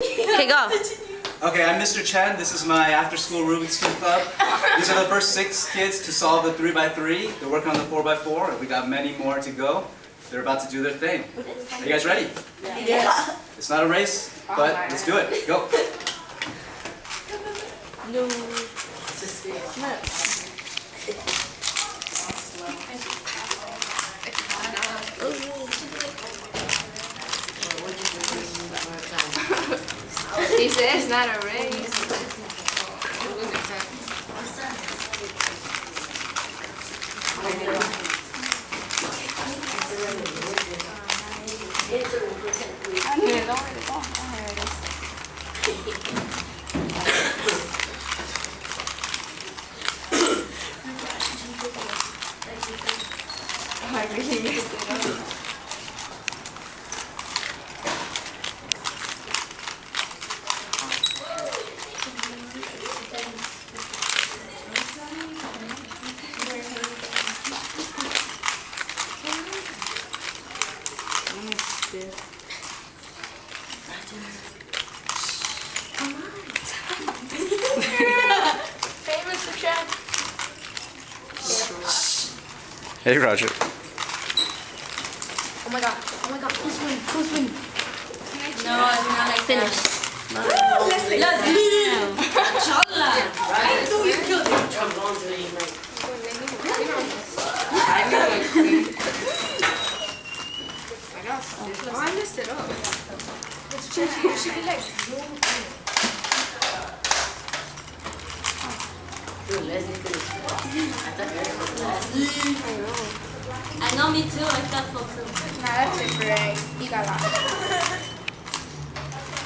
Okay, go. Okay, I'm Mr. Chen. This is my after-school Rubik's Cube Club. These are the first 6 kids to solve the 3x3. They're working on the 4x4, and we got many more to go. They're about to do their thing. Are you guys ready? Yes. It's not a race, but let's do it. Go. No. He said it's not a race. I don't even know where to go. Oh, here it is. Oh, I really messed it up. Famous for Chad. Hey, Roger. Oh my god. Oh my god. Who's winning? Who's winning? No, it's not like finish. Leslie. Chola. I knew you killed him. I messed it up. She could like zoom in. Leslie finished. I thought Eric was last. I know, me too. I thought so too. Nah, that's it, Greg. He got lost.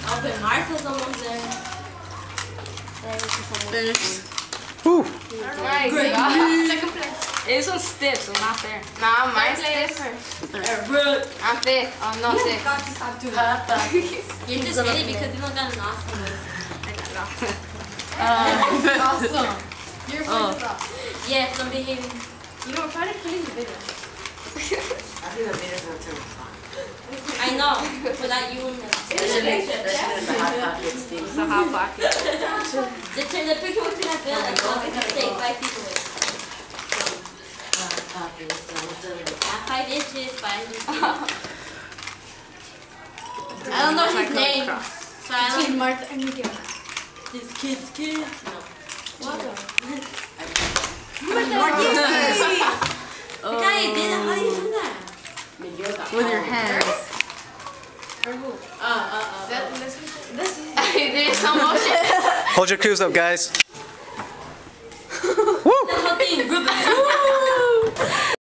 Oh, but Martha's almost there. Finished. Woo. Alright, Great. second place. It's on stiff, so not fair. Nah, mine's fifth. I'm fifth. Oh, no, sixth. You're just kidding because you don't got an awesome one. I got lost. Awesome. Your voice is awesome. Yes, I'm behaving. You know, try to clean the video. I think the video's gonna turn fun. I know. Without you in there. Especially the hot pocket stinks. It's a hot pocket. The picture would be like that. Like, oh, it's take 5 people with. Hot pocket, so what's up? Not 5 inches, 5 inches. I don't know his name. So I don't. Martha and Miguel. His kids. No. What? Oh. The guy did it. How do you do that? With your hands. Or who? This is. There's some motion. Hold your cubes up, guys. The whole thing